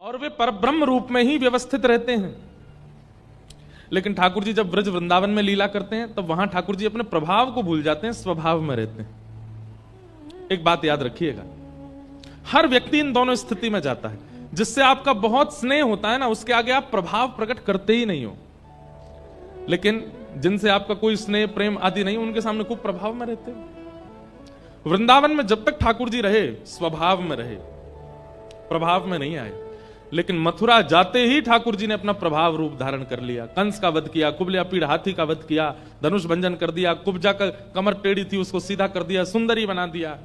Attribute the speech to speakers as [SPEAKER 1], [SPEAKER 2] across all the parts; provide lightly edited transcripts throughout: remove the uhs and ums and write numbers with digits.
[SPEAKER 1] और वे परब्रह्म रूप में ही व्यवस्थित रहते हैं। लेकिन ठाकुर जी जब ब्रज वृंदावन में लीला करते हैं तब वहां ठाकुर जी अपने प्रभाव को भूल जाते हैं, स्वभाव में रहते हैं। एक बात याद रखिएगा, हर व्यक्ति इन दोनों स्थिति में जाता है। जिससे आपका बहुत स्नेह होता है ना, उसके आगे आप प्रभाव प्रकट करते ही नहीं हो। लेकिन जिनसे आपका कोई स्नेह प्रेम आदि नहीं, उनके सामने खूब प्रभाव में रहते हो। वृंदावन में जब तक ठाकुर जी रहे, स्वभाव में रहे, प्रभाव में नहीं आए। लेकिन मथुरा जाते ही ठाकुर जी ने अपना प्रभाव रूप धारण कर लिया। कंस का वध किया, कुबलिया पीड़ हाथी का वध किया, धनुष भंजन कर दिया, कुब्जा का कमर टेढ़ी थी उसको सीधा कर दिया, सुंदरी बना दिया।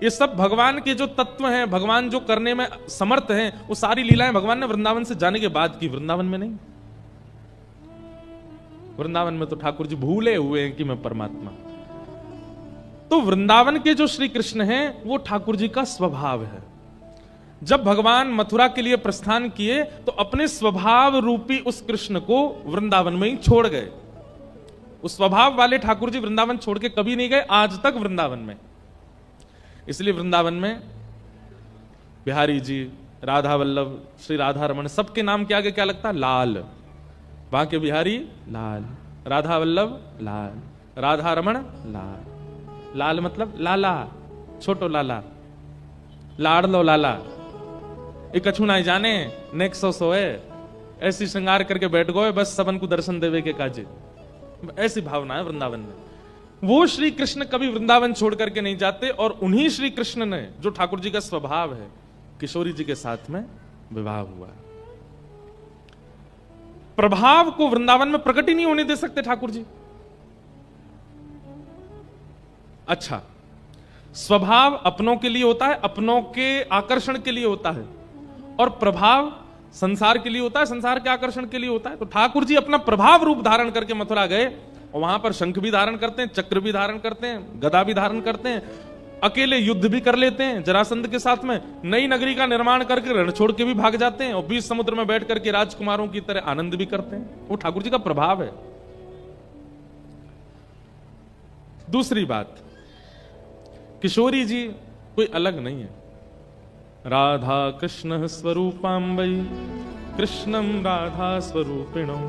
[SPEAKER 1] ये सब भगवान के जो तत्व हैं, भगवान जो करने में समर्थ हैं, वो सारी लीलाएं भगवान ने वृंदावन से जाने के बाद की, वृंदावन में नहीं। वृंदावन में तो ठाकुर जी भूले हुए हैं कि मैं परमात्मा। तो वृंदावन के जो श्री कृष्ण हैं वो ठाकुर जी का स्वभाव है। जब भगवान मथुरा के लिए प्रस्थान किए तो अपने स्वभाव रूपी उस कृष्ण को वृंदावन में ही छोड़ गए। उस स्वभाव वाले ठाकुर जी वृंदावन छोड़ के कभी नहीं गए, आज तक वृंदावन में। इसलिए वृंदावन में बिहारी जी, राधा वल्लभ, श्री राधा रमन, सबके नाम के आगे क्या लगता है? लाल। वहां के बिहारी लाल, राधा वल्लभ लाल, राधा रमन लाल। लाल मतलब लाला, छोटो लाला, लाड़ लो लाला। एक कछु ना जाने नेक्सो सोए, ऐसी श्रृंगार करके बैठ गए बस सबन को दर्शन देवे के काजे। ऐसी भावना है वृंदावन में। वो श्री कृष्ण कभी वृंदावन छोड़ करके नहीं जाते। और उन्हीं श्री कृष्ण ने, जो ठाकुर जी का स्वभाव है, किशोरी जी के साथ में विवाह हुआ। प्रभाव को वृंदावन में प्रकट ही नहीं होने दे सकते ठाकुर जी। अच्छा, स्वभाव अपनों के लिए होता है, अपनों के आकर्षण के लिए होता है, और प्रभाव संसार के लिए होता है, संसार के आकर्षण के लिए होता है। तो ठाकुर जी अपना प्रभाव रूप धारण करके मथुरा गए और वहां पर शंख भी धारण करते हैं, चक्र भी धारण करते हैं, गदा भी धारण करते हैं, अकेले युद्ध भी कर लेते हैं जरासंध के साथ में, नई नगरी का निर्माण करके रण छोड़ के भी भाग जाते हैं, और बीच समुद्र में बैठ करके राजकुमारों की तरह आनंद भी करते हैं। वो ठाकुर जी का प्रभाव है। दूसरी बात, किशोरी जी कोई अलग नहीं है। राधा कृष्ण स्वरूपाम्बई कृष्णम राधा स्वरूपिणम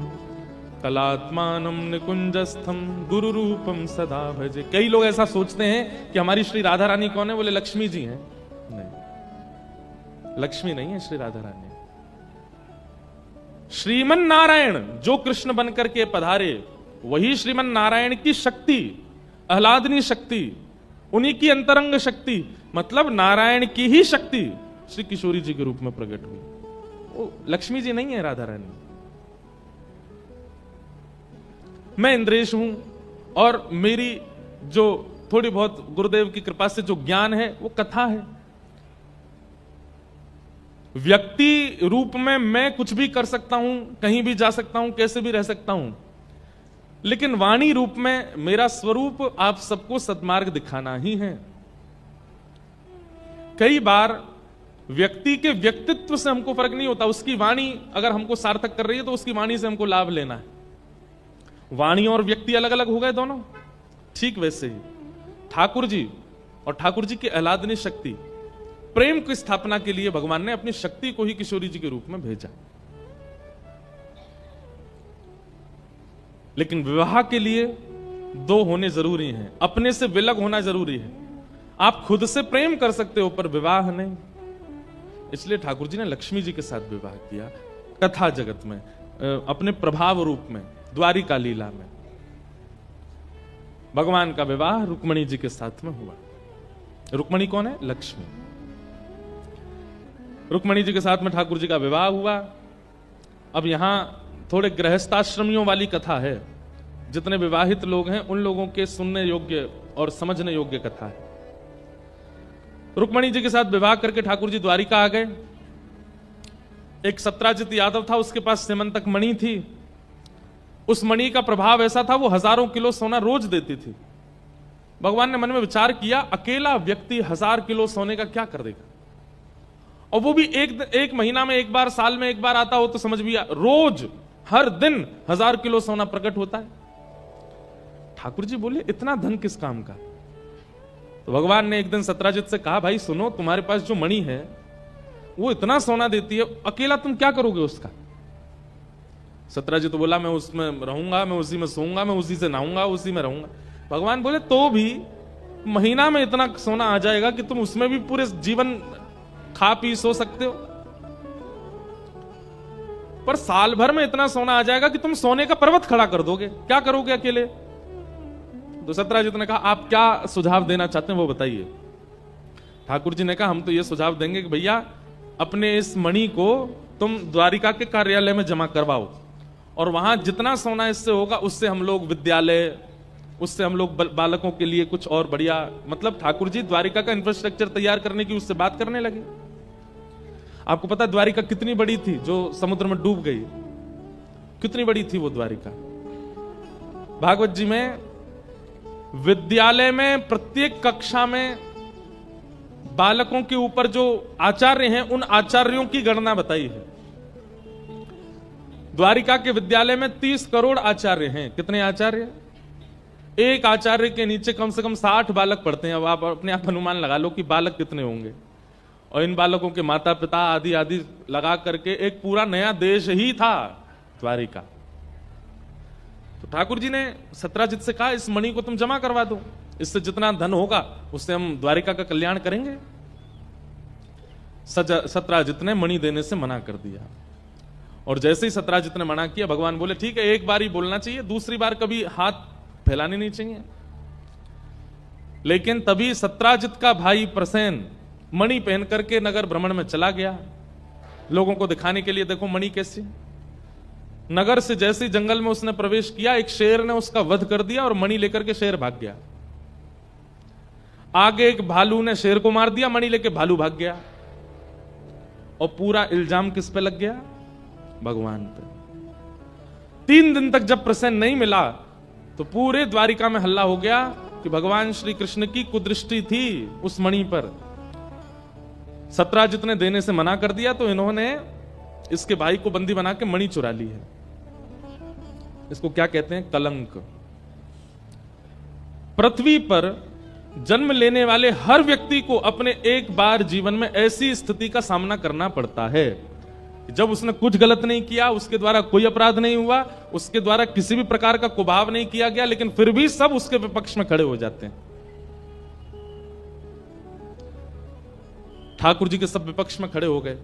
[SPEAKER 1] कलात्मानम निकुंजस्थम गुरु रूपम सदा भजे। कई लोग ऐसा सोचते हैं कि हमारी श्री राधा रानी कौन है? बोले लक्ष्मी जी हैं। नहीं, लक्ष्मी नहीं है श्री राधा रानी। श्रीमन नारायण जो कृष्ण बनकर के पधारे, वही श्रीमन नारायण की शक्ति, आह्लादनी शक्ति, उन्हीं की अंतरंग शक्ति, मतलब नारायण की ही शक्ति श्री किशोरी जी के रूप में प्रकट हुई। वो लक्ष्मी जी नहीं है राधा रानी। मैं इंद्रेश हूं और मेरी जो थोड़ी बहुत गुरुदेव की कृपा से जो ज्ञान है वो कथा है। व्यक्ति रूप में मैं कुछ भी कर सकता हूं, कहीं भी जा सकता हूं, कैसे भी रह सकता हूं, लेकिन वाणी रूप में मेरा स्वरूप आप सबको सद्मार्ग दिखाना ही है। कई बार व्यक्ति के व्यक्तित्व से हमको फर्क नहीं होता, उसकी वाणी अगर हमको सार्थक कर रही है तो उसकी वाणी से हमको लाभ लेना है। वाणी और व्यक्ति अलग अलग हो गए दोनों। ठीक वैसे ही ठाकुर जी और ठाकुर जी की आह्लादनी शक्ति, प्रेम की स्थापना के लिए भगवान ने अपनी शक्ति को ही किशोरी जी के रूप में भेजा। लेकिन विवाह के लिए दो होने जरूरी हैं, अपने से विलग होना जरूरी है। आप खुद से प्रेम कर सकते हो पर विवाह नहीं। इसलिए ठाकुर जी ने लक्ष्मी जी के साथ विवाह किया, कथा जगत में, अपने प्रभाव रूप में, द्वारिका लीला में। भगवान का विवाह रुक्मणी जी के साथ में हुआ। रुक्मणी कौन है? लक्ष्मी। रुक्मणी जी के साथ में ठाकुर जी का विवाह हुआ। अब यहां थोड़े गृहस्थाश्रमियों वाली कथा है। जितने विवाहित लोग हैं उन लोगों के सुनने योग्य और समझने योग्य कथा है। रुक्मणी जी के साथ विवाह करके ठाकुर जी द्वारिका आ गए। एक सत्राजित यादव था, उसके पास सेमंतक मणि थी। उस मणि का प्रभाव ऐसा था, वो हजारों किलो सोना रोज देती थी। भगवान ने मन में विचार किया, अकेला व्यक्ति 1000 किलो सोने का क्या कर देगा? और वो भी एक महीना में एक बार, साल में एक बार आता हो तो समझ भी आ, रोज हर दिन 1000 किलो सोना प्रकट होता है। ठाकुर जी बोले इतना धन किस काम का? तो भगवान ने एक दिन सत्राजित से कहा, भाई सुनो, तुम्हारे पास जो मणि है वो इतना सोना देती है, अकेला तुम क्या करोगे उसका? सत्यराजित तो बोला मैं उसमें रहूंगा, मैं उसी में सोऊंगा, मैं उसी से नहाऊंगा, उसी में रहूंगा। भगवान बोले तो भी महीना में इतना सोना आ जाएगा कि तुम उसमें भी पूरे जीवन खा पी सो सकते हो, पर साल भर में इतना सोना आ जाएगा कि तुम सोने का पर्वत खड़ा कर दोगे, क्या करोगे अकेले? तो सत्यराजित ने कहा आप क्या सुझाव देना चाहते हैं वो बताइए। ठाकुर जी ने कहा हम तो ये सुझाव देंगे कि भैया अपने इस मणि को तुम द्वारिका के कार्यालय में जमा करवाओ, और वहां जितना सोना इससे होगा उससे हम लोग विद्यालय, उससे हम लोग बालकों के लिए कुछ और बढ़िया, मतलब ठाकुर जी द्वारिका का इंफ्रास्ट्रक्चर तैयार करने की उससे बात करने लगे। आपको पता द्वारिका कितनी बड़ी थी जो समुद्र में डूब गई? कितनी बड़ी थी वो द्वारिका? भागवत जी में विद्यालय में प्रत्येक कक्षा में बालकों के ऊपर जो आचार्य हैं उन आचार्यों की गणना बताई है। द्वारिका के विद्यालय में 30 करोड़ आचार्य हैं। कितने आचार्य? एक आचार्य के नीचे कम से कम 60 बालक पढ़ते हैं। अब आप अपने आप अनुमान लगा लो कि बालक कितने होंगे, और इन बालकों के माता पिता आदि आदि लगा करके एक पूरा नया देश ही था द्वारिका। तो ठाकुर जी ने सत्यराजित से कहा इस मणि को तुम जमा करवा दो, इससे जितना धन होगा उससे हम द्वारिका का कल्याण करेंगे। सत्यराजित ने मणि देने से मना कर दिया, और जैसे ही सत्यराजित ने मना किया भगवान बोले ठीक है, एक बार ही बोलना चाहिए, दूसरी बार कभी हाथ फैलाने नहीं चाहिए। लेकिन तभी सत्यराजित का भाई प्रसेन मणि पहन करके नगर भ्रमण में चला गया, लोगों को दिखाने के लिए देखो मणि कैसी। नगर से जैसे जंगल में उसने प्रवेश किया, एक शेर ने उसका वध कर दिया और मणि लेकर के शेर भाग गया। आगे एक भालू ने शेर को मार दिया, मणि लेके भालू भाग गया, और पूरा इल्जाम किस पे लग गया? भगवान पे। 3 दिन तक जब प्रसन्न नहीं मिला तो पूरे द्वारिका में हल्ला हो गया कि भगवान श्री कृष्ण की कुदृष्टि थी उस मणि पर। सत्यराजित ने देने से मना कर दिया तो इन्होंने इसके भाई को बंदी बना के मणि चुरा ली है। इसको क्या कहते हैं? कलंक। पृथ्वी पर जन्म लेने वाले हर व्यक्ति को अपने एक बार जीवन में ऐसी स्थिति का सामना करना पड़ता है जब उसने कुछ गलत नहीं किया, उसके द्वारा कोई अपराध नहीं हुआ, उसके द्वारा किसी भी प्रकार का कुभाव नहीं किया गया, लेकिन फिर भी सब उसके विपक्ष में खड़े हो जाते हैं। ठाकुर जी के सब विपक्ष में खड़े हो गए।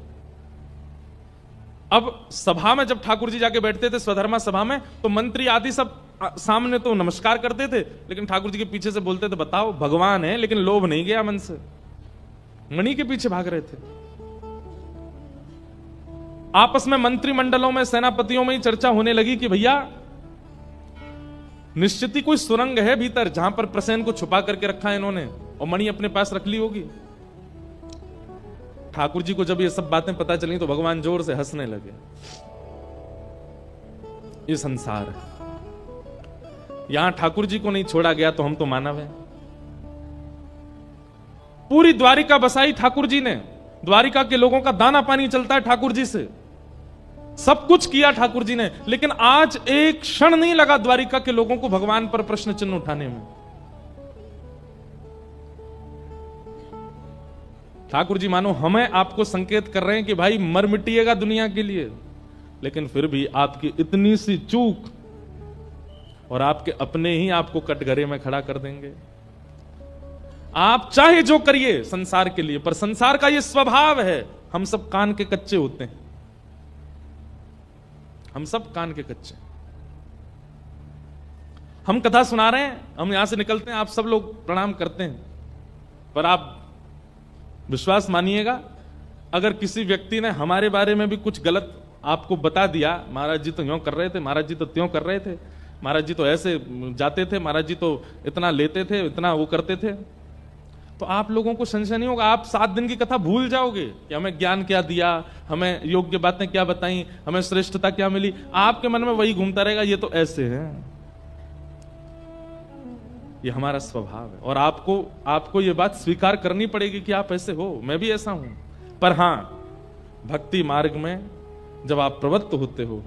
[SPEAKER 1] अब सभा में जब ठाकुर जी जाके बैठते थे स्वधर्मा सभा में, तो मंत्री आदि सब सामने तो नमस्कार करते थे, लेकिन ठाकुर जी के पीछे से बोलते थे बताओ भगवान है लेकिन लोभ नहीं गया मन से, मणि के पीछे भाग रहे थे। आपस में मंत्रिमंडलों में सेनापतियों में ही चर्चा होने लगी कि भैया निश्चित ही कोई सुरंग है भीतर जहां पर प्रसेन को छुपा करके रखा है इन्होंने, और मणि अपने पास रख ली होगी। ठाकुर जी को जब ये सब बातें पता चली तो भगवान जोर से हंसने लगे। ये संसार है, यहां ठाकुर जी को नहीं छोड़ा गया तो हम तो मानव हैं। पूरी द्वारिका बसाई ठाकुर जी ने, द्वारिका के लोगों का दाना पानी चलता है ठाकुर जी से, सब कुछ किया ठाकुर जी ने, लेकिन आज एक क्षण नहीं लगा द्वारिका के लोगों को भगवान पर प्रश्न चिन्ह उठाने में। ठाकुर जी मानो हमें आपको संकेत कर रहे हैं कि भाई मर मिटिएगा दुनिया के लिए, लेकिन फिर भी आपकी इतनी सी चूक और आपके अपने ही आपको कटघरे में खड़ा कर देंगे। आप चाहे जो करिए संसार के लिए, पर संसार का ये स्वभाव है, हम सब कान के कच्चे होते हैं, हम सब कान के कच्चे। हम कथा सुना रहे हैं, हम यहां से निकलते हैं, आप सब लोग प्रणाम करते हैं, पर आप विश्वास मानिएगा अगर किसी व्यक्ति ने हमारे बारे में भी कुछ गलत आपको बता दिया, महाराज जी तो यूं कर रहे थे, महाराज जी तो त्यों कर रहे थे, महाराज जी तो ऐसे जाते थे, महाराज जी तो इतना लेते थे, इतना वो करते थे, तो आप लोगों को संशय नहीं होगा, आप 7 दिन की कथा भूल जाओगे कि हमें ज्ञान क्या दिया, हमें योग्य बातें क्या बताई, हमें श्रेष्ठता क्या मिली। आपके मन में वही घूमता रहेगा, ये तो ऐसे है, ये हमारा स्वभाव है। और आपको ये बात स्वीकार करनी पड़ेगी कि आप ऐसे हो, मैं भी ऐसा हूं। पर हां, भक्ति मार्ग में जब आप प्रवृत्त होते हो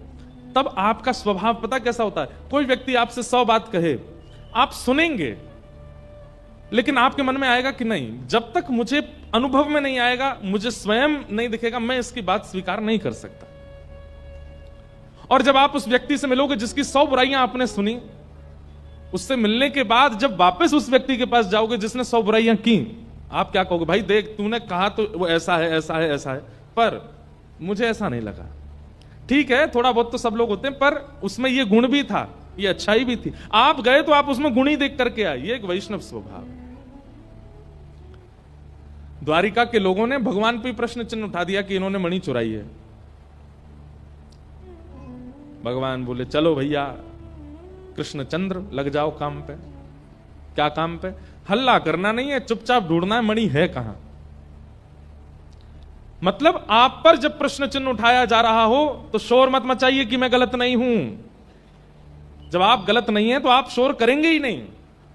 [SPEAKER 1] तब आपका स्वभाव पता कैसा होता है? कोई व्यक्ति आपसे 100 बात कहे, आप सुनेंगे, लेकिन आपके मन में आएगा कि नहीं, जब तक मुझे अनुभव में नहीं आएगा, मुझे स्वयं नहीं दिखेगा, मैं इसकी बात स्वीकार नहीं कर सकता। और जब आप उस व्यक्ति से मिलोगे जिसकी 100 बुराइयां आपने सुनी, उससे मिलने के बाद जब वापस उस व्यक्ति के पास जाओगे जिसने 100 बुराइयां की, आप क्या कहोगे? भाई देख, तूने कहा तो वो ऐसा है, ऐसा है, ऐसा है, पर मुझे ऐसा नहीं लगा। ठीक है, थोड़ा बहुत तो सब लोग होते हैं, पर उसमें ये गुण भी था, ये अच्छाई भी थी। आप गए तो आप उसमें गुण ही देख करके आए। ये एक वैष्णव स्वभाव। द्वारिका के लोगों ने भगवान पे प्रश्न चिन्ह उठा दिया कि इन्होंने मणि चुराई है। भगवान बोले चलो भैया कृष्णचंद्र, लग जाओ काम पे। क्या काम पे? हल्ला करना नहीं है, चुपचाप ढूंढना है मणि है कहां। मतलब आप पर जब प्रश्न चिन्ह उठाया जा रहा हो तो शोर मत मचाइए कि मैं गलत नहीं हूं। जब आप गलत नहीं है तो आप शोर करेंगे ही नहीं,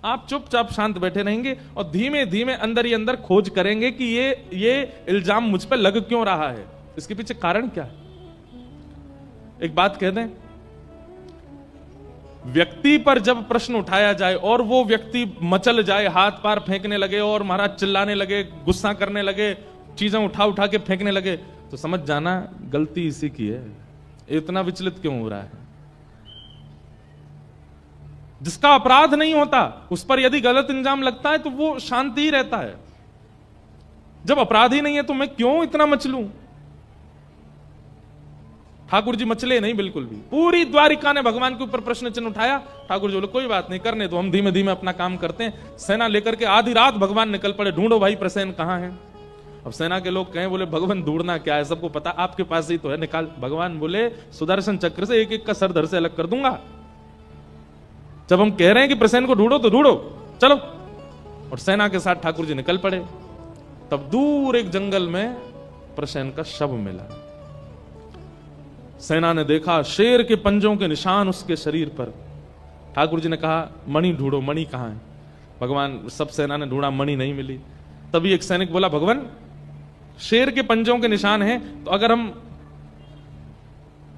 [SPEAKER 1] आप चुपचाप शांत बैठे रहेंगे और धीमे धीमे अंदर ही अंदर खोज करेंगे कि ये इल्जाम मुझ पर लग क्यों रहा है, इसके पीछे कारण क्या है। एक बात कह दें, व्यक्ति पर जब प्रश्न उठाया जाए और वो व्यक्ति मचल जाए, हाथ पैर फेंकने लगे और महाराज चिल्लाने लगे, गुस्सा करने लगे, चीजें उठा उठा के फेंकने लगे, तो समझ जाना गलती इसी की है। इतना विचलित क्यों हो रहा है? जिसका अपराध नहीं होता उस पर यदि गलत इल्जाम लगता है तो वो शांति ही रहता है। जब अपराध ही नहीं है तो मैं क्यों इतना मचलूं? ठाकुर जी मचले नहीं बिल्कुल भी। पूरी द्वारिका ने भगवान के ऊपर प्रश्न चिन्ह उठाया। ठाकुर जी बोले कोई बात नहीं, करने तो हम धीमे धीमे अपना काम करते हैं। सेना लेकर के आधी रात भगवान निकल पड़े, ढूंढो भाई प्रसेन कहां है। अब सेना के लोग कहें, बोले भगवान ढूंढना क्या है, सबको पता, आपके पास ही तो है, निकाल। भगवान बोले सुदर्शन चक्र से एक एक का सर धड़ से अलग कर दूंगा। जब हम कह रहे हैं कि प्रसेन को ढूंढो तो ढूंढो, चलो। और सेना के साथ ठाकुर जी निकल पड़े। तब दूर एक जंगल में प्रसेन का शव मिला। सेना ने देखा शेर के पंजों के निशान उसके शरीर पर। ठाकुर जी ने कहा मणि ढूंढो, मणि कहां है। भगवान, सब सेना ने ढूंढा, मणि नहीं मिली। तभी एक सैनिक बोला भगवान शेर के पंजों के निशान हैं, तो अगर हम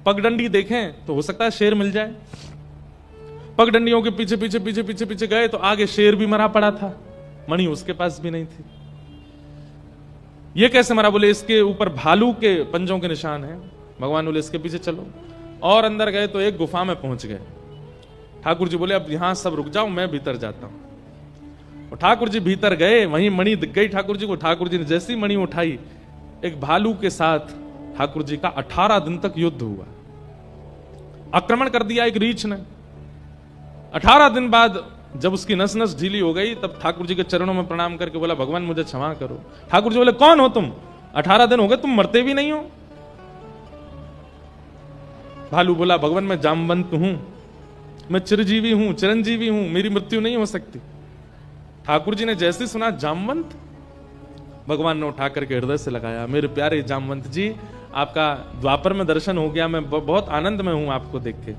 [SPEAKER 1] पगडंडी देखें तो हो सकता है शेर मिल जाए। पगडंडियों के पीछे पीछे पीछे पीछे पीछे गए तो आगे शेर भी मरा पड़ा था, मणि उसके पास भी नहीं थी। ये कैसे मरा? बोले इसके ऊपर भालू के पंजों के निशान हैं। भगवान बोले इसके पीछे चलो। और अंदर गए तो एक गुफा में पहुंच गए। ठाकुर जी बोले अब यहां सब रुक जाओ, मैं भीतर जाता हूं। और ठाकुर जी भीतर गए, वहीं मणि दिख गई ठाकुर जी को। ठाकुर जी ने जैसी मणि उठाई, एक भालू के साथ ठाकुर जी का 18 दिन तक युद्ध हुआ। आक्रमण कर दिया एक रीछ ने। 18 दिन बाद जब उसकी नस नस ढीली हो गई, तब ठाकुर जी के चरणों में प्रणाम करके बोला भगवान मुझे क्षमा करो। ठाकुर जी बोले कौन हो तुम? 18 दिन हो गए, तुम मरते भी नहीं हो। भालू बोला भगवान मैं जामवंत हूं, मैं चिरजीवी हूं, चिरंजीवी हूं, मेरी मृत्यु नहीं हो सकती। ठाकुर जी ने जैसे सुना जामवंत, भगवान ने उठा करके हृदय से लगाया, मेरे प्यारे जामवंत जी आपका द्वापर में दर्शन हो गया, मैं बहुत आनंद में हूं आपको देख के।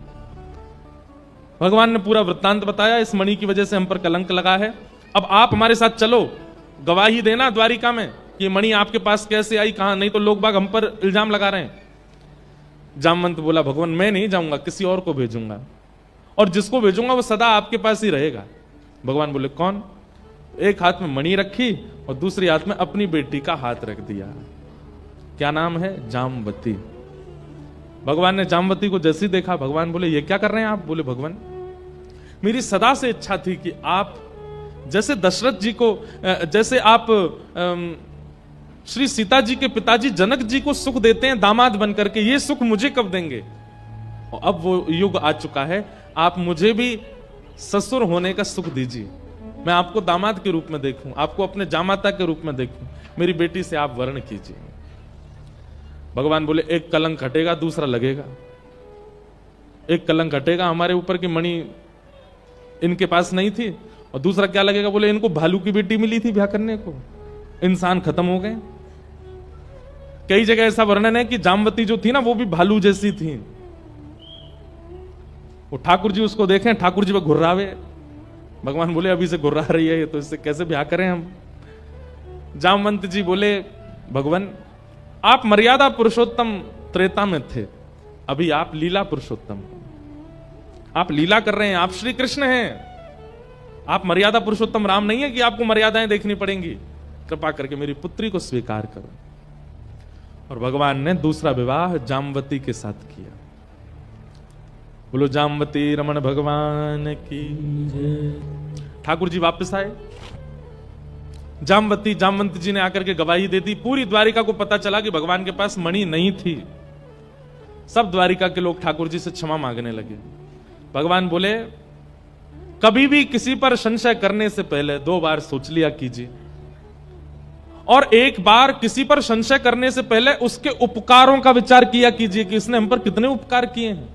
[SPEAKER 1] भगवान ने पूरा वृत्तांत बताया, इस मणि की वजह से हम पर कलंक लगा है, अब आप हमारे साथ चलो, गवाही देना द्वारिका में कि मणि आपके पास कैसे आई, कहां, नहीं तो लोग बाग हम पर इल्जाम लगा रहे हैं। जामवंत बोला भगवान मैं नहीं जाऊंगा, किसी और को भेजूंगा, और जिसको भेजूंगा वो सदा आपके पास ही रहेगा। भगवान बोले कौन? एक हाथ में मणि रखी और दूसरी हाथ में अपनी बेटी का हाथ रख दिया। क्या नाम है? जामवती। भगवान ने जामवती को जैसे ही देखा, भगवान बोले ये क्या कर रहे हैं आप? बोले भगवान मेरी सदा से इच्छा थी कि आप जैसे दशरथ जी को, जैसे आप श्री सीता जी के पिताजी जनक जी को सुख देते हैं दामाद बनकर के, ये सुख मुझे कब देंगे? और अब वो युग आ चुका है, आप मुझे भी ससुर होने का सुख दीजिए, मैं आपको दामाद के रूप में देखूं, आपको अपने जामाता के रूप में देखूं, मेरी बेटी से आप वर्ण कीजिए। भगवान बोले एक कलंक हटेगा दूसरा लगेगा। एक कलंक हटेगा हमारे ऊपर की मणि इनके पास नहीं थी, और दूसरा क्या लगेगा? बोले इनको भालू की बेटी मिली थी ब्याह करने को, इंसान खत्म हो गए। कई जगह ऐसा वर्णन है कि जामवती जो थी ना वो भी भालू जैसी थी। वो ठाकुर जी उसको देखें, ठाकुर जी पे घुर्रावे। भगवान बोले अभी से घुर्रा रही है तो इससे कैसे ब्याह करें हम? जामवंत जी बोले भगवान आप मर्यादा पुरुषोत्तम त्रेता में थे, अभी आप लीला पुरुषोत्तम, आप लीला कर रहे हैं, आप श्री कृष्ण हैं। आप मर्यादा पुरुषोत्तम राम नहीं है कि आपको मर्यादाएं देखनी पड़ेंगी, कृपा करके मेरी पुत्री को स्वीकार करो। और भगवान ने दूसरा विवाह जामवती के साथ किया। बोलो जामवती रमण भगवान की जय। ठाकुर जी वापस आए। जामवंत जी ने आकर के गवाही दे दी। पूरी द्वारिका को पता चला कि भगवान के पास मणि नहीं थी। सब द्वारिका के लोग ठाकुर जी से क्षमा मांगने लगे। भगवान बोले कभी भी किसी पर संशय करने से पहले 2 बार सोच लिया कीजिए, और 1 बार किसी पर संशय करने से पहले उसके उपकारों का विचार किया कीजिए कि इसने हम पर कितने उपकार किए हैं।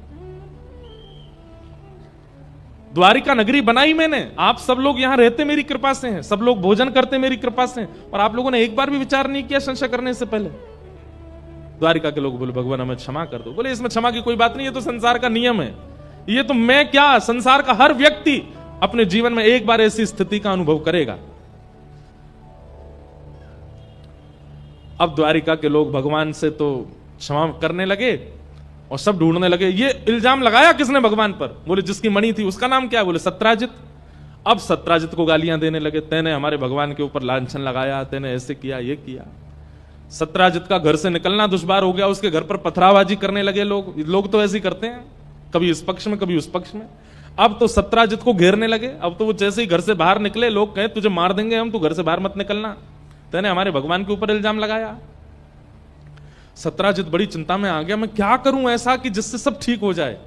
[SPEAKER 1] द्वारिका नगरी बनाई मैंने, आप सब लोग यहां रहते मेरी कृपा से हैं, सब लोग भोजन करते मेरी कृपा से हैं, और आप लोगों ने 1 बार भी विचार नहीं किया संशय करने से पहले। द्वारिका के लोग बोले भगवान हमें क्षमा कर दो। बोले इसमें क्षमा की कोई बात नहीं, ये तो संसार का नियम है। ये तो मैं क्या, संसार का हर व्यक्ति अपने जीवन में 1 बार ऐसी स्थिति का अनुभव करेगा। अब द्वारिका के लोग भगवान से तो क्षमा करने लगे और सब ढूंढने लगे ये इल्जाम लगाया किसने भगवान पर। बोले जिसकी मणि थी उसका नाम क्या है? बोले सत्राजित। अब सत्राजित को गालियां देने लगे, तेने हमारे भगवान के ऊपर लांछन लगाया, तेने ऐसे किया, ये किया। सत्राजित का घर से निकलना दुश्वार हो गया, उसके घर पर पथराबाजी करने लगे लोग तो ऐसे ही करते हैं, कभी इस पक्ष में कभी उस पक्ष में। अब तो सत्राजित को घेरने लगे। अब तो वो जैसे ही घर से बाहर निकले लोग कहे तुझे मार देंगे हम, तू घर से बाहर मत निकलना, तेने हमारे भगवान के ऊपर इल्जाम लगाया। सत्राजित बड़ी चिंता में आ गया, मैं क्या करूं ऐसा कि जिससे सब ठीक हो जाए।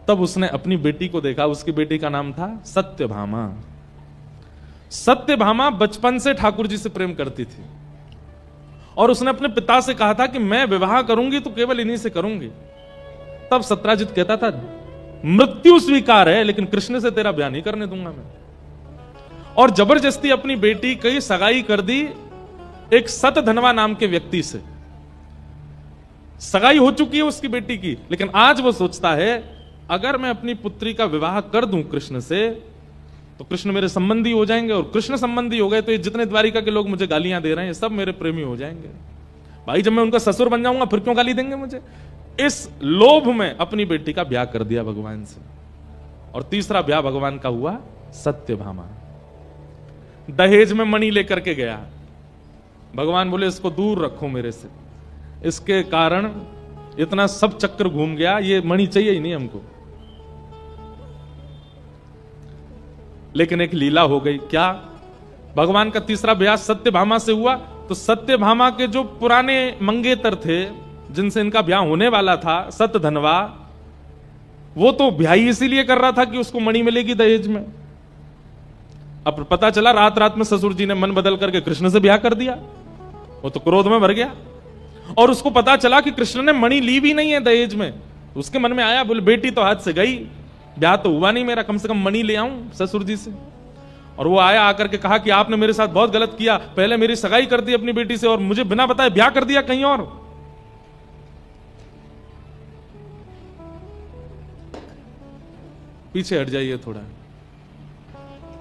[SPEAKER 1] तब उसने अपनी बेटी को देखा, उसकी बेटी का नाम था सत्यभामा। सत्यभामा बचपन से ठाकुर जी से प्रेम करती थी और उसने अपने पिता से कहा था कि मैं विवाह करूंगी तो केवल इन्हीं से करूंगी। तब सत्राजित कहता था मृत्यु स्वीकार है लेकिन कृष्ण से तेरा ब्याह नहीं करने दूंगा मैं। और जबरदस्ती अपनी बेटी की सगाई कर दी एक सतधनवा नाम के व्यक्ति से। सगाई हो चुकी है उसकी बेटी की, लेकिन आज वो सोचता है अगर मैं अपनी पुत्री का विवाह कर दूं कृष्ण से तो कृष्ण मेरे संबंधी हो जाएंगे, और कृष्ण संबंधी हो गए तो ये जितने द्वारिका के लोग मुझे गालियां दे रहे हैं सब मेरे प्रेमी हो जाएंगे। भाई जब मैं उनका ससुर बन जाऊंगा फिर क्यों गाली देंगे मुझे। इस लोभ में अपनी बेटी का ब्याह कर दिया भगवान से। और तीसरा ब्याह भगवान का हुआ सत्यभामा। दहेज में मणि लेकर के गया। भगवान बोले इसको दूर रखो मेरे से, इसके कारण इतना सब चक्कर घूम गया, ये मणि चाहिए ही नहीं हमको। लेकिन एक लीला हो गई। क्या? भगवान का तीसरा ब्याह सत्यभामा से हुआ तो सत्यभामा के जो पुराने मंगेतर थे जिनसे इनका ब्याह होने वाला था, सतधनवा, वो तो ब्याह इसीलिए कर रहा था कि उसको मणि मिलेगी दहेज में। अब पता चला रात रात में ससुर जी ने मन बदल करके कृष्ण से ब्याह कर दिया। वो तो क्रोध में भर गया और उसको पता चला कि कृष्ण ने मणि ली भी नहीं है दहेज में। उसके मन में आया, बोले बेटी तो हाथ से गई, ब्याह तो हुआ नहीं मेरा, कम से कम मणि ले आऊं ससुर जी से। और वो आया, आकर के कहा कि आपने मेरे साथ बहुत गलत किया, पहले मेरी सगाई कर दी अपनी बेटी से और मुझे बिना बताए ब्याह कर दिया कहीं और। पीछे हट जाइए थोड़ा।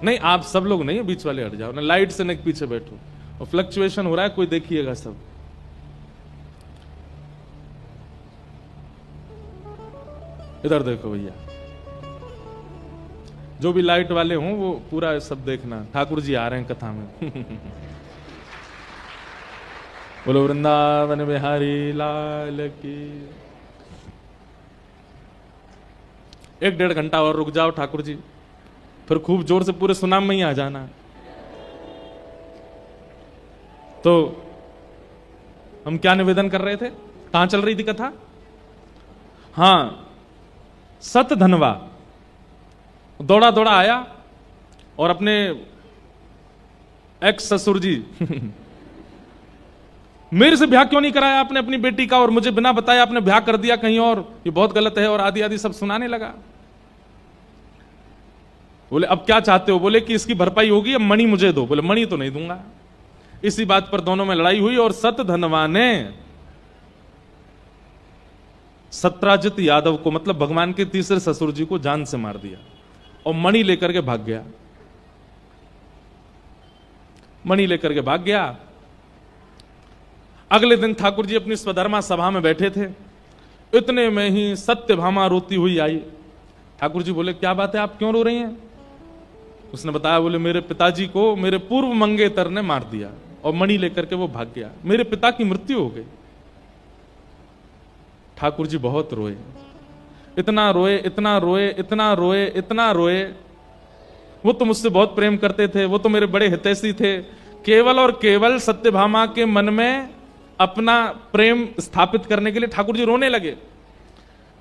[SPEAKER 1] नहीं आप सब लोग नहीं, बीच वाले हट जाओ ना, लाइट से नहीं पीछे बैठो। और फ्लक्चुएशन हो रहा है, कोई देखिएगा सब। इधर देखो भैया, जो भी लाइट वाले हों वो पूरा सब देखना। ठाकुर जी आ रहे हैं कथा में। बोलो वृंदावन बिहारी लाल की। 1-1.5 घंटा और रुक जाओ ठाकुर जी, फिर खूब जोर से पूरे सुनाम में ही आ जाना। तो हम क्या निवेदन कर रहे थे, कहां चल रही थी कथा? हां, सतधनवा दौड़ा दौड़ा आया और अपने एक्स ससुर जी मेरे से ब्याह क्यों नहीं कराया आपने अपनी बेटी का, और मुझे बिना बताए आपने ब्याह कर दिया कहीं और, ये बहुत गलत है, और आदि आदि सब सुनाने लगा। बोले अब क्या चाहते हो? बोले कि इसकी भरपाई होगी, अब मणि मुझे दो। बोले मणि तो नहीं दूंगा। इसी बात पर दोनों में लड़ाई हुई और सतधनवा ने सत्राजित यादव को, मतलब भगवान के तीसरे ससुर जी को, जान से मार दिया और मणि लेकर के भाग गया। मणि लेकर के भाग गया। अगले दिन ठाकुर जी अपनी स्वधर्मा सभा में बैठे थे, इतने में ही सत्यभामा रोती हुई आई। ठाकुर जी बोले क्या बात है, आप क्यों रो रही हैं? उसने बताया, बोले मेरे पिताजी को मेरे पूर्व मंगेतर ने मार दिया और मणि लेकर के वो भाग गया, मेरे पिता की मृत्यु हो गई। ठाकुर जी बहुत रोए, इतना रोए, इतना रोए, इतना रोए, इतना रोए। वो तो मुझसे बहुत प्रेम करते थे, वो तो मेरे बड़े हितैषी थे। केवल और केवल सत्यभामा के मन में अपना प्रेम स्थापित करने के लिए ठाकुर जी रोने लगे।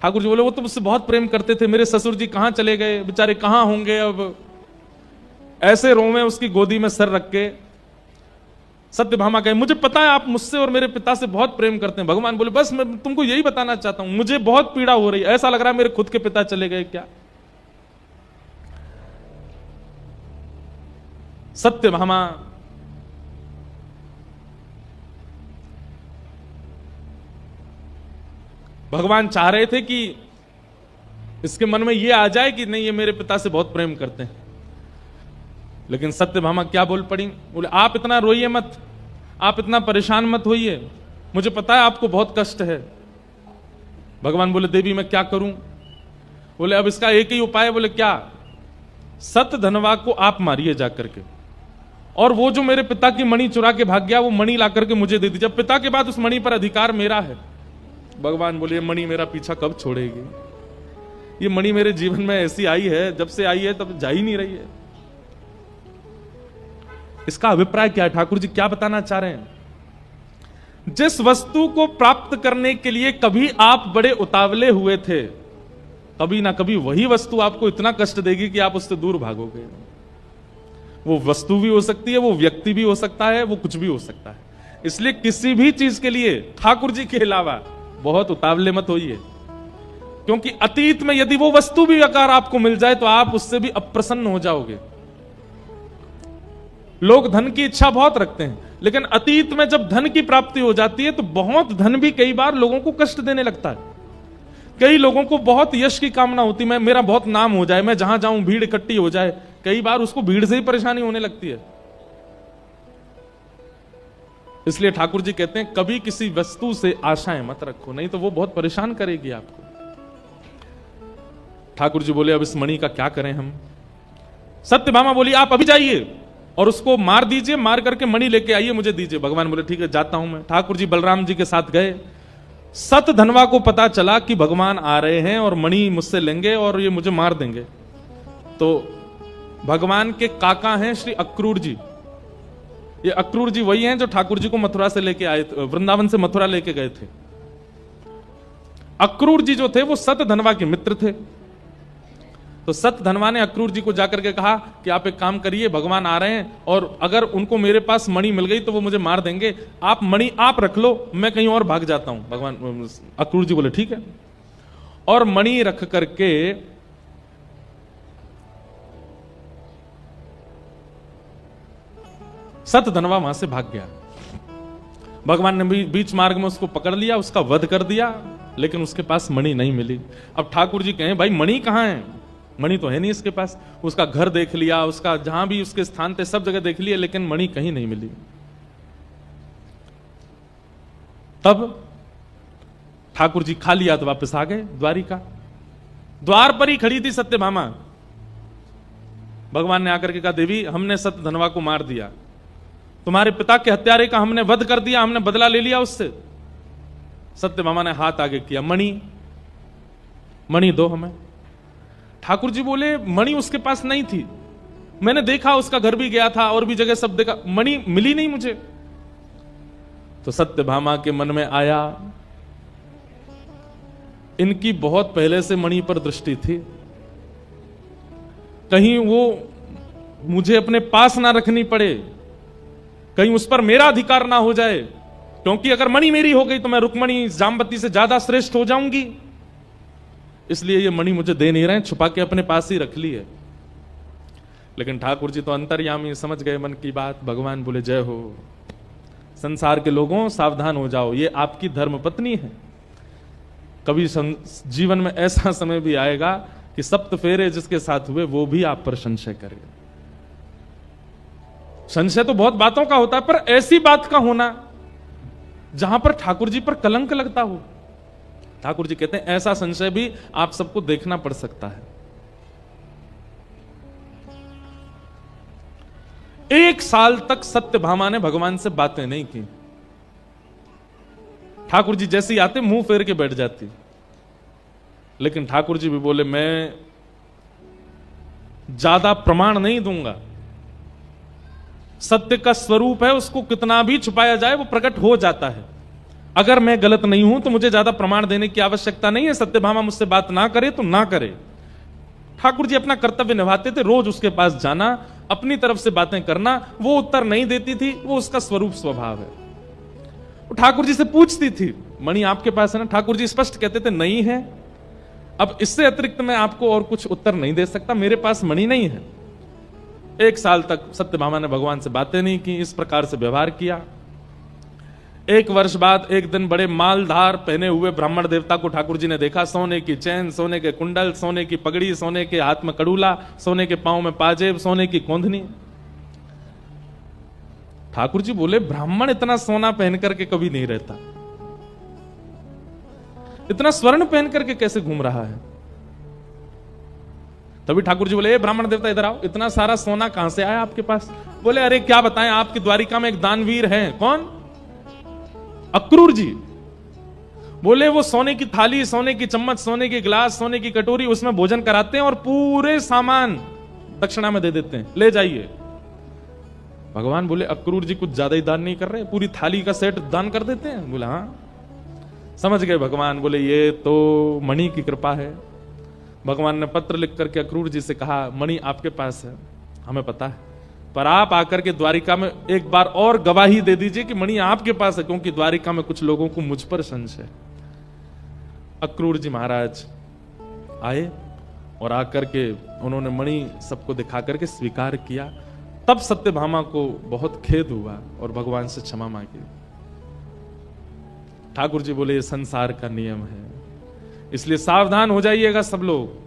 [SPEAKER 1] ठाकुर जी बोले, वो तो मुझसे बहुत प्रेम करते थे, मेरे ससुर जी कहां चले गए, बेचारे कहां होंगे अब। ऐसे रोवे उसकी गोदी में सर रख के। सत्यभामा कहे, मुझे पता है आप मुझसे और मेरे पिता से बहुत प्रेम करते हैं। भगवान बोले, बस मैं तुमको यही बताना चाहता हूं, मुझे बहुत पीड़ा हो रही है, ऐसा लग रहा है मेरे खुद के पिता चले गए क्या। सत्यभामा भगवान चाह रहे थे कि इसके मन में ये आ जाए कि नहीं, ये मेरे पिता से बहुत प्रेम करते हैं। लेकिन सत्यभामा क्या बोल पड़ी, बोले आप इतना रोइए मत, आप इतना परेशान मत होइए, मुझे पता है आपको बहुत कष्ट है। भगवान बोले, देवी मैं क्या करूं। बोले, अब इसका एक ही उपाय। बोले क्या। सतधनवा को आप मारिए जाकर के, और वो जो मेरे पिता की मणि चुरा के भाग गया, वो मणि ला करके मुझे दे दीजिए, पिता के बाद उस मणि पर अधिकार मेरा है। भगवान बोले, ये मणि मेरा पीछा कब छोड़ेगी, ये मणि मेरे जीवन में ऐसी आई है, जब से आई है तब जा ही नहीं रही है। इसका अभिप्राय क्या है, ठाकुर जी क्या बताना चाह रहे हैं। जिस वस्तु को प्राप्त करने के लिए कभी आप बड़े उतावले हुए थे, कभी ना कभी वही वस्तु आपको इतना कष्ट देगी कि आप उससे दूर भागोगे। वो वस्तु भी हो सकती है, वो व्यक्ति भी हो सकता है, वो कुछ भी हो सकता है। इसलिए किसी भी चीज के लिए ठाकुर जी के अलावा बहुत उतावले मत होइए, क्योंकि अतीत में यदि वो वस्तु भी अगर आपको मिल जाए तो आप उससे भी अप्रसन्न हो जाओगे। लोग धन की इच्छा बहुत रखते हैं, लेकिन अतीत में जब धन की प्राप्ति हो जाती है तो बहुत धन भी कई बार लोगों को कष्ट देने लगता है। कई लोगों को बहुत यश की कामना होती है, मेरा बहुत नाम हो जाए, मैं जहां जाऊं भीड़ इकट्ठी हो जाए। कई बार उसको भीड़ से ही परेशानी होने लगती है। इसलिए ठाकुर जी कहते हैं, कभी किसी वस्तु से आशाएं मत रखो, नहीं तो वो बहुत परेशान करेगी आपको। ठाकुर जी बोले, अब इस मणि का क्या करें हम। सत्यभामा बोली, आप अभी जाइए और उसको मार दीजिए, मार करके मणि लेके आइए, मुझे दीजिए। भगवान बोले, ठीक है जाता हूं मैं। ठाकुर जी बलराम जी के साथ गए। सतधनवा को पता चला कि भगवान आ रहे हैं और मणि मुझसे लेंगे और ये मुझे मार देंगे। तो भगवान के काका हैं श्री अक्रूर जी। ये अक्रूर जी वही हैं जो ठाकुर जी को मथुरा से लेके आए थे, वृंदावन से मथुरा लेके गए थे। अक्रूर जी जो थे वो सतधनवा के मित्र थे। तो सतधनवा ने अक्रूर जी को जाकर के कहा कि आप एक काम करिए, भगवान आ रहे हैं और अगर उनको मेरे पास मणि मिल गई तो वो मुझे मार देंगे, आप मणि आप रख लो, मैं कहीं और भाग जाता हूं। भगवान अक्रूर जी बोले ठीक है, और मणि रख करके सतधनवा वहां से भाग गया। भगवान ने बीच मार्ग में उसको पकड़ लिया, उसका वध कर दिया, लेकिन उसके पास मणि नहीं मिली। अब ठाकुर जी कहें, भाई मणि कहां है, मणि तो है नहीं इसके पास। उसका घर देख लिया, उसका जहां भी उसके स्थान थे सब जगह देख लिया, लेकिन मणि कहीं नहीं मिली। तब ठाकुर जी खाली हाथ वापस आ गए द्वारिका। द्वार पर ही खड़ी थी सत्यभामा। भगवान ने आकर के कहा, देवी हमने सतधनवा को मार दिया, तुम्हारे पिता के हत्यारे का हमने वध कर दिया, हमने बदला ले लिया उससे। सत्यभामा ने हाथ आगे किया, मणि मणि दो हमें। ठाकुर जी बोले, मणि उसके पास नहीं थी, मैंने देखा, उसका घर भी गया था और भी जगह सब देखा, मणि मिली नहीं मुझे। तो सत्यभामा के मन में आया, इनकी बहुत पहले से मणि पर दृष्टि थी, कहीं वो मुझे अपने पास ना रखनी पड़े, कहीं उस पर मेरा अधिकार ना हो जाए, क्योंकि अगर मणि मेरी हो गई तो मैं रुक्मणी जामवती से ज्यादा श्रेष्ठ हो जाऊंगी। इसलिए ये मणि मुझे दे नहीं रहे, छुपा के अपने पास ही रख ली है। लेकिन ठाकुर जी तो अंतर्यामी, समझ गए मन की बात। भगवान बोले, जय हो, संसार के लोगों सावधान हो जाओ, ये आपकी धर्मपत्नी है। कभी जीवन में ऐसा समय भी आएगा कि सप्त फेरे जिसके साथ हुए वो भी आप पर संशय करे। संशय तो बहुत बातों का होता है, पर ऐसी बात का होना जहां पर ठाकुर जी पर कलंक लगता हो। ठाकुर जी कहते हैं ऐसा संशय भी आप सबको देखना पड़ सकता है। 1 साल तक सत्यभामा ने भगवान से बातें नहीं की। ठाकुर जी जैसे ही आते मुंह फेर के बैठ जाती, लेकिन ठाकुर जी भी बोले मैं ज्यादा प्रमाण नहीं दूंगा। सत्य का स्वरूप है, उसको कितना भी छुपाया जाए वो प्रकट हो जाता है। अगर मैं गलत नहीं हूं तो मुझे ज्यादा प्रमाण देने की आवश्यकता नहीं है। सत्यभामा मुझसे बात ना करे तो ना करे। ठाकुर जी अपना कर्तव्य निभाते थे, रोज उसके पास जाना, अपनी तरफ से बातें करना। वो उत्तर नहीं देती थी, वो उसका स्वरूप स्वभाव है। वो ठाकुर जी से पूछती थी मणि आपके पास है ना? ठाकुर जी स्पष्ट कहते थे नहीं है। अब इससे अतिरिक्त मैं आपको और कुछ उत्तर नहीं दे सकता, मेरे पास मणि नहीं है। 1 साल तक सत्यभामा ने भगवान से बातें नहीं की, इस प्रकार से व्यवहार किया। 1 वर्ष बाद एक दिन बड़े मालधार पहने हुए ब्राह्मण देवता को ठाकुर जी ने देखा। सोने की चैन, सोने के कुंडल, सोने की पगड़ी, सोने के हाथ में कड़ूला, सोने के पांव में पाजेब, सोने की कोंधनी। ठाकुर जी बोले ब्राह्मण इतना सोना पहन करके कभी नहीं रहता, इतना स्वर्ण पहन करके कैसे घूम रहा है? तभी ठाकुर जी बोले ब्राह्मण देवता इधर आओ, इतना सारा सोना कहां से आया आपके पास? बोले अरे क्या बताएं, आपकी द्वारिका में एक दानवीर है। कौन? अक्रूर जी। बोले वो सोने की थाली, सोने की चम्मच, सोने की गिलास, सोने की कटोरी, उसमें भोजन कराते हैं और पूरे सामान दक्षिणा में दे देते हैं, ले जाइए। भगवान बोले अक्रूर जी कुछ ज्यादा ही दान नहीं कर रहे, पूरी थाली का सेट दान कर देते हैं? बोला हाँ। समझ गए भगवान, बोले ये तो मणि की कृपा है। भगवान ने पत्र लिख करके अक्रूर जी से कहा मणि आपके पास है, हमें पता है, पर आप आकर के द्वारिका में एक बार और गवाही दे दीजिए कि मणि आपके पास है, क्योंकि द्वारिका में कुछ लोगों को मुझ पर संशय है। अक्रूर जी महाराज आए और आकर के उन्होंने मणि सबको दिखा करके स्वीकार किया। तब सत्यभामा को बहुत खेद हुआ और भगवान से क्षमा मांगी। ठाकुर जी बोले ये संसार का नियम है, इसलिए सावधान हो जाइएगा सब लोग।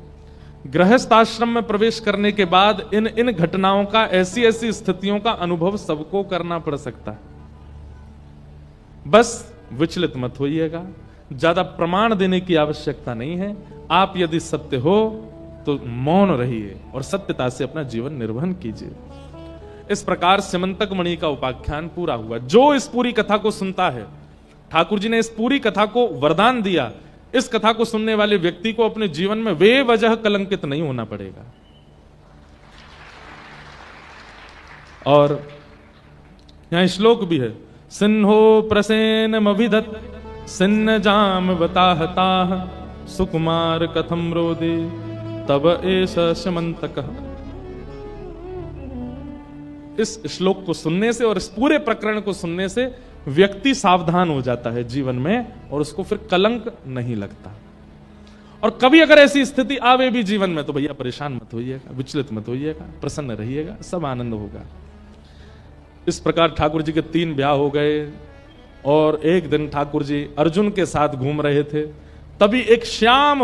[SPEAKER 1] गृहस्थ आश्रम में प्रवेश करने के बाद इन इन घटनाओं का, ऐसी ऐसी स्थितियों का अनुभव सबको करना पड़ सकता है। बस विचलित मत होइएगा, ज्यादा प्रमाण देने की आवश्यकता नहीं है। आप यदि सत्य हो तो मौन रहिए और सत्यता से अपना जीवन निर्वहन कीजिए। इस प्रकार सिमंतक मणि का उपाख्यान पूरा हुआ। जो इस पूरी कथा को सुनता है, ठाकुर जी ने इस पूरी कथा को वरदान दिया, इस कथा को सुनने वाले व्यक्ति को अपने जीवन में बेवजह कलंकित नहीं होना पड़ेगा। और यहां श्लोक भी है, सिन्हो प्रसेनमभिदत् सिन्न जाम बताहताः सुकुमार कथम रोदे तब एष समंतकः। इस श्लोक को सुनने से और इस पूरे प्रकरण को सुनने से व्यक्ति सावधान हो जाता है जीवन में और उसको फिर कलंक नहीं लगता। और कभी अगर ऐसी स्थिति आवे भी जीवन में तो भैया परेशान मत होइएगा, विचलित मत होइएगा, प्रसन्न रहिएगा, सब आनंद होगा। इस प्रकार ठाकुर जी के 3 ब्याह हो गए और एक दिन ठाकुर जी अर्जुन के साथ घूम रहे थे। तभी एक श्याम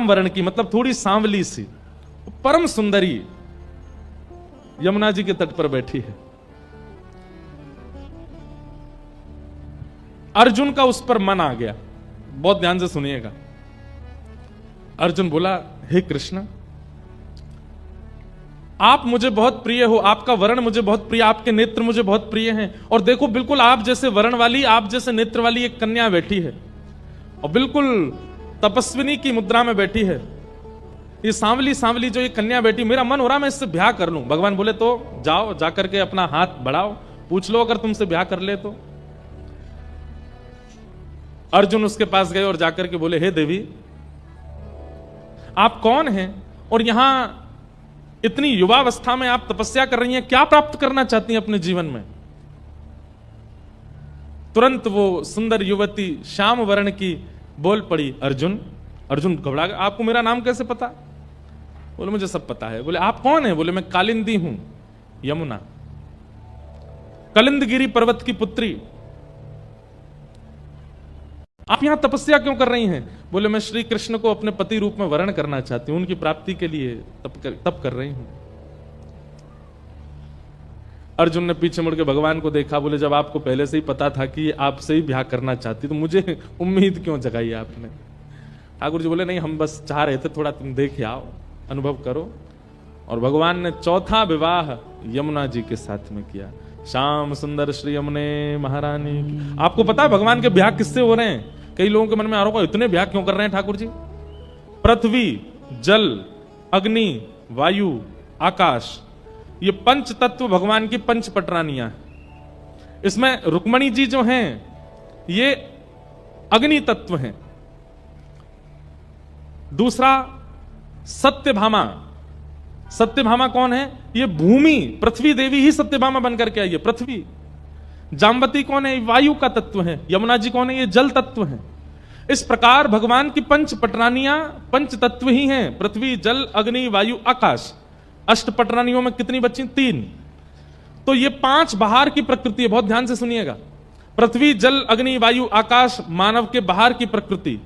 [SPEAKER 1] वर्ण की मतलब थोड़ी सांवली सी परम सुंदरी यमुना जी के तट पर बैठी है। अर्जुन का उस पर मन आ गया। बहुत ध्यान से सुनिएगा। अर्जुन बोला हे कृष्ण, आप मुझे बहुत प्रिय हो, आपका वर्ण मुझे बहुत प्रिय, आपके नेत्र मुझे बहुत प्रिय हैं। और देखो बिल्कुल आप जैसे वर्ण वाली, आप जैसे नेत्र वाली एक कन्या बैठी है और बिल्कुल तपस्विनी की मुद्रा में बैठी है। ये सांवली सांवली जो ये कन्या बैठी, मेरा मन हो रहा मैं इससे ब्याह कर लूं। भगवान बोले तो जाओ, जाकर के अपना हाथ बढ़ाओ, पूछ लो अगर तुमसे ब्याह कर ले तो। अर्जुन उसके पास गए और जाकर के बोले हे देवी, आप कौन हैं और यहां इतनी युवावस्था में आप तपस्या कर रही हैं, क्या प्राप्त करना चाहती हैं अपने जीवन में? तुरंत वो सुंदर युवती श्याम वर्ण की बोल पड़ी अर्जुन। अर्जुन घबरा गया, आपको मेरा नाम कैसे पता? बोले मुझे सब पता है। बोले आप कौन है? बोले मैं कालिंदी हूं, यमुना, कलिंदगिरी पर्वत की पुत्री। आप यहां तपस्या क्यों कर रही हैं? बोले मैं श्री कृष्ण को अपने पति रूप में वर्ण करना चाहती हूं, उनकी प्राप्ति के लिए तप कर रही हूं। अर्जुन ने पीछे मुड़ के भगवान को देखा। बोले जब आपको पहले से ही पता था कि आपसे ही ब्याह करना चाहती तो मुझे उम्मीद क्यों जगाई आपने? ठाकुर जी बोले नहीं, हम बस चाह रहे थे थोड़ा तुम देख आओ, अनुभव करो। और भगवान ने चौथा विवाह यमुना जी के साथ में किया। श्याम सुंदर श्री यमुने महारानी की। आपको पता है भगवान के ब्याह किससे हो रहे हैं? कई लोगों के मन में आरोप है, इतने ब्याह क्यों कर रहे हैं ठाकुर जी? पृथ्वी, जल, अग्नि, वायु, आकाश, ये पंच तत्व भगवान की पंच पटरानियां हैं। इसमें रुक्मणी जी जो हैं ये अग्नि तत्व हैं। दूसरा सत्यभामा। सत्यभामा कौन है? ये भूमि, पृथ्वी देवी ही सत्यभामा बनकर के आई है, पृथ्वी। जाम्बती कौन है? वायु का तत्व है। यमुना जी कौन है? ये जल तत्व है। इस प्रकार भगवान की पंच पटरानियां पंच तत्व ही हैं, पृथ्वी, जल, अग्नि, वायु, आकाश। अष्ट पटरानियों में कितनी बची? 3। तो ये 5 बाहर की प्रकृति है, बहुत ध्यान से सुनिएगा। पृथ्वी, जल, अग्नि, वायु, आकाश मानव के बाहर की प्रकृति,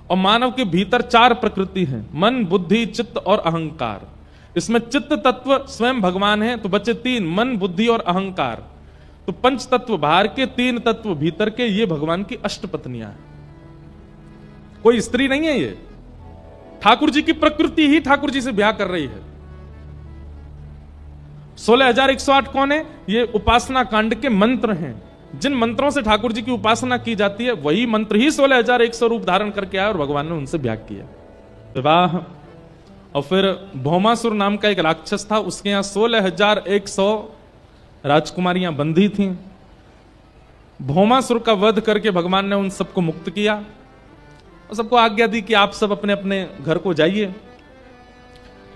[SPEAKER 1] और मानव के भीतर 4 प्रकृति हैं, मन, बुद्धि, चित्त और अहंकार। इसमें चित्त तत्व स्वयं भगवान है, तो बचे 3, मन, बुद्धि और अहंकार। तो पंच तत्व बाहर के, 3 तत्व भीतर के, ये भगवान की अष्ट पत्नियां हैं। कोई स्त्री नहीं है ये, ठाकुर जी की प्रकृति ही ठाकुर जी से ब्याह कर रही है। 16,108 कौन है? ये उपासना कांड के मंत्र हैं। जिन मंत्रों से ठाकुर जी की उपासना की जाती है वही मंत्र ही 16,100 रूप धारण करके आया और भगवान ने उनसे ब्याह किया। विवाह। और फिर भौमासुर नाम का एक राक्षस था, उसके यहां 16,100 राजकुमारियां बंधी थीं। भौमासुर का वध करके भगवान ने उन सबको मुक्त किया और सबको आज्ञा दी कि आप सब अपने अपने घर को जाइए।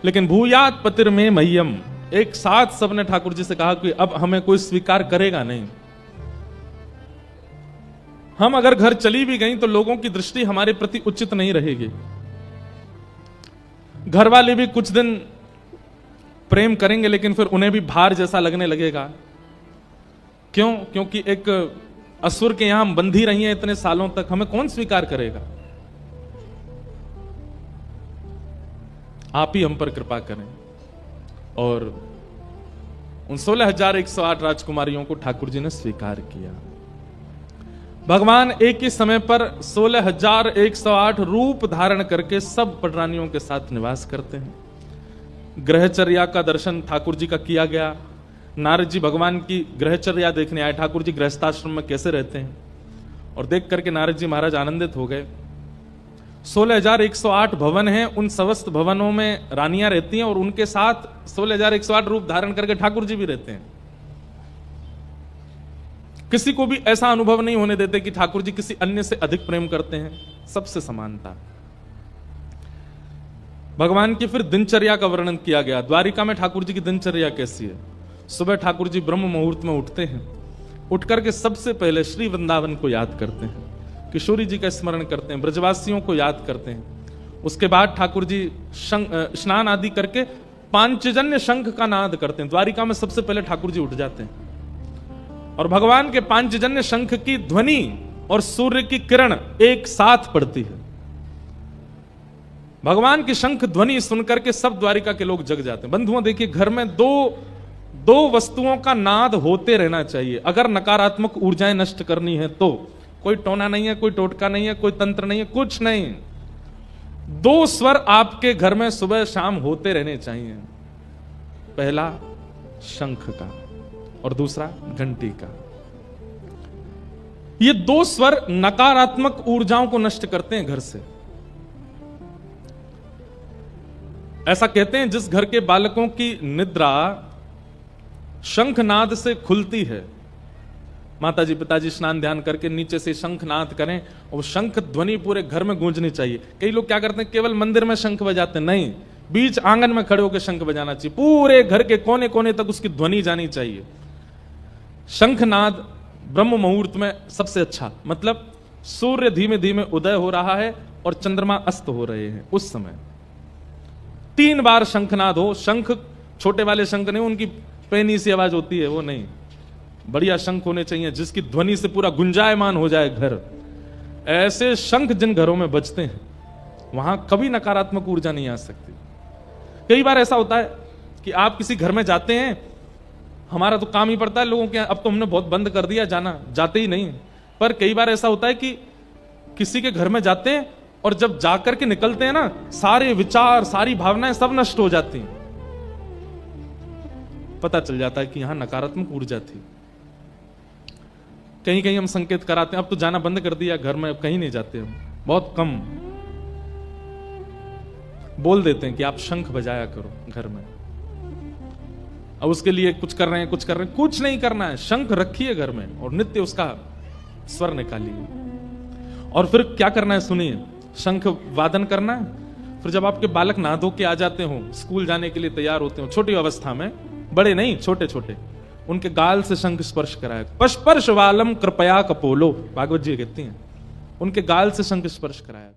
[SPEAKER 1] लेकिन भूयात पतिर में मह्यम, एक साथ सबने ठाकुर जी से कहा कि अब हमें कोई स्वीकार करेगा नहीं। हम अगर घर चली भी गई तो लोगों की दृष्टि हमारे प्रति उचित नहीं रहेगी। घर वाले भी कुछ दिन प्रेम करेंगे लेकिन फिर उन्हें भी भार जैसा लगने लगेगा। क्यों? क्योंकि एक असुर के यहां हम बंधी रही हैं इतने सालों तक, हमें कौन स्वीकार करेगा? आप ही हम पर कृपा करें। और उन 16,108 राजकुमारियों को ठाकुर जी ने स्वीकार किया। भगवान एक ही समय पर 16,108 रूप धारण करके सब पटरानियों के साथ निवास करते हैं। ग्रहचर्या का दर्शन ठाकुर जी का किया गया। नारद जी भगवान की ग्रहचर्या देखने आए, ठाकुर जी गृहस्थाश्रम में कैसे रहते हैं, और देख करके नारद जी महाराज आनंदित हो गए। 16,108 भवन हैं, उन समस्त भवनों में रानियां रहती हैं और उनके साथ 16,108 रूप धारण करके ठाकुर जी भी रहते हैं। किसी को भी ऐसा अनुभव नहीं होने देते कि ठाकुर जी किसी अन्य से अधिक प्रेम करते हैं, सबसे समानता। भगवान की फिर दिनचर्या का वर्णन किया गया। द्वारिका में ठाकुर जी की दिनचर्या कैसी है? सुबह ठाकुर जी ब्रह्म मुहूर्त में उठते हैं, उठ करके सबसे पहले श्री वृंदावन को याद करते हैं, किशोरी जी का स्मरण करते हैं, ब्रजवासियों को याद करते हैं। उसके बाद ठाकुर जी स्नान आदि करके पांचजन्य शंख का नाद करते हैं। द्वारिका में सबसे पहले ठाकुर जी उठ जाते हैं और भगवान के पांचजन्य शंख की ध्वनि और सूर्य की किरण एक साथ पड़ती है। भगवान की शंख ध्वनि सुनकर के सब द्वारिका के लोग जग जाते हैं। बंधुओं देखिए, घर में दो वस्तुओं का नाद होते रहना चाहिए। अगर नकारात्मक ऊर्जाएं नष्ट करनी है तो कोई टोना नहीं है, कोई टोटका नहीं है, कोई तंत्र नहीं है, कुछ नहीं। 2 स्वर आपके घर में सुबह शाम होते रहने चाहिए। पहला शंख का और दूसरा घंटी का। ये 2 स्वर नकारात्मक ऊर्जाओं को नष्ट करते हैं घर से। ऐसा कहते हैं जिस घर के बालकों की निद्रा शंखनाद से खुलती है, माताजी पिताजी स्नान ध्यान करके नीचे से शंखनाद करें और शंख ध्वनि पूरे घर में गूंजनी चाहिए। कई लोग क्या करते हैं, केवल मंदिर में शंख बजाते हैं। नहीं, बीच आंगन में खड़े होकर शंख बजाना चाहिए। पूरे घर के कोने कोने तक उसकी ध्वनि जानी चाहिए। शंखनाद ब्रह्म मुहूर्त में सबसे अच्छा, मतलब सूर्य धीमे धीमे उदय हो रहा है और चंद्रमा अस्त हो रहे हैं उस समय 3 बार शंखनाद हो। शंख छोटे वाले शंख नहीं, उनकी पैनी सी आवाज होती है, वो नहीं। बढ़िया शंख होने चाहिए जिसकी ध्वनि से पूरा गुंजायमान हो जाए घर। ऐसे शंख जिन घरों में बजते हैं वहां कभी नकारात्मक ऊर्जा नहीं आ सकती। कई बार ऐसा होता है कि आप किसी घर में जाते हैं, हमारा तो काम ही पड़ता है लोगों के, अब तो हमने बहुत बंद कर दिया जाना, जाते ही नहीं। पर कई बार ऐसा होता है कि किसी के घर में जाते हैं और जब जाकर के निकलते हैं ना, सारे विचार सारी भावनाएं सब नष्ट हो जाती हैं। पता चल जाता है कि यहां नकारात्मक ऊर्जा थी। कहीं कहीं हम संकेत कराते हैं, अब तो जाना बंद कर दिया घर में, अब कहीं नहीं जाते हम, बहुत कम बोल देते हैं कि आप शंख बजाया करो घर में। अब उसके लिए कुछ कर रहे हैं, कुछ नहीं करना है, शंख रखिए घर में और नित्य उसका स्वर निकालिए। और फिर क्या करना है सुनिए, शंख वादन करना है। फिर जब आपके बालक नहा धो के आ जाते हो, स्कूल जाने के लिए तैयार होते हो, छोटी अवस्था में, बड़े नहीं छोटे छोटे, उनके गाल से शंख स्पर्श कराया। पस्पर्श वालम कृपया कपोलो, भागवत जी कहती हैं, उनके गाल से शंख स्पर्श कराया।